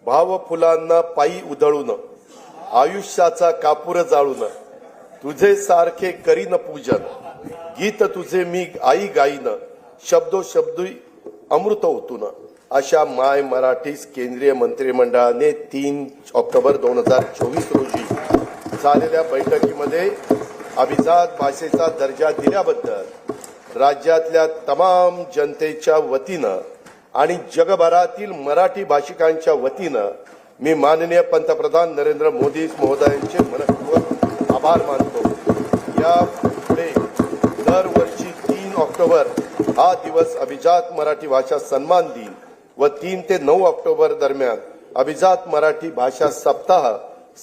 भाव फुलांना पायी उधळून आयुष्याचा कापूर जाळून तुझे सारखे करीन पूजन गीत तुझे मी आई गाईन शब्दोशब्दी अमृत ओतून अशा माय मराठी केंद्रीय मंत्रिमंडळाने 3 ऑक्टोबर 2024 रोजी झालेल्या बैठकीमध्ये अभिजात भाषेचा दर्जा दिल्याबद्दल राज्यातल्या तमाम जनतेच्या वतीनं आणि जगभरातील मराठी भाषिकांच्या वतीनं मी माननीय पंतप्रधान नरेंद्र मोदी महोदयांचे मनपूर्वक आभार मानतो। या पुढे दरवर्षी 3 ऑक्टोबर हा दिवस अभिजात मराठी भाषा सन्मान दिन व 3 ते 9 ऑक्टोबर दरम्यान अभिजात मराठी भाषा सप्ताह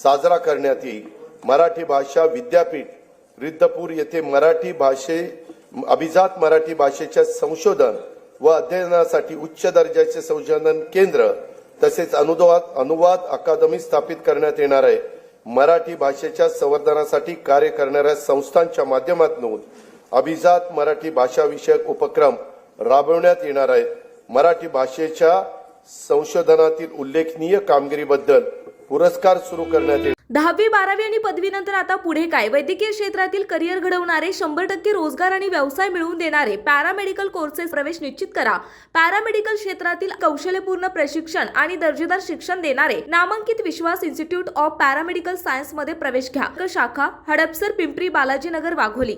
साजरा करण्यात येईल। मराठी भाषा विद्यापीठ रिद्धपूर येथे अभिजात मराठी भाषेच्या संशोधन व अध्ययनासाठी उच्च दर्जाचे संशोधन केंद्र तसेच अनुवाद अकादमी स्थापित करण्यात येणार आहे। मराठी भाषेच्या संवर्धनासाठी कार्य करणाऱ्या संस्थांच्या माध्यमातून अभिजात मराठी भाषा विषयक उपक्रम राबवण्यात येणार आहेत। मराठी भाषेच्या संशोधनातील उल्लेखनीय कामगिरीबद्दल पुरस्कार सुरू करण्यात येईल। 10वी 12वी आणि पदवीनंतर आता पुढे काय? वैद्यकीय क्षेत्रातील करिअर घडवणारे 100% रोजगार आणि व्यवसाय मिळवून देणारे पॅरामेडिकल कोर्सेस प्रवेश निश्चित करा। पॅरामेडिकल क्षेत्रातील कौशल्यपूर्ण प्रशिक्षण आणि दर्जेदार शिक्षण देणारे नामांकित विश्वास इन्स्टिट्यूट ऑफ पॅरामेडिकल सायन्स मध्ये प्रवेश घ्या। शाखा हडपसर, पिंपरी, बालाजीनगर, वाघोली।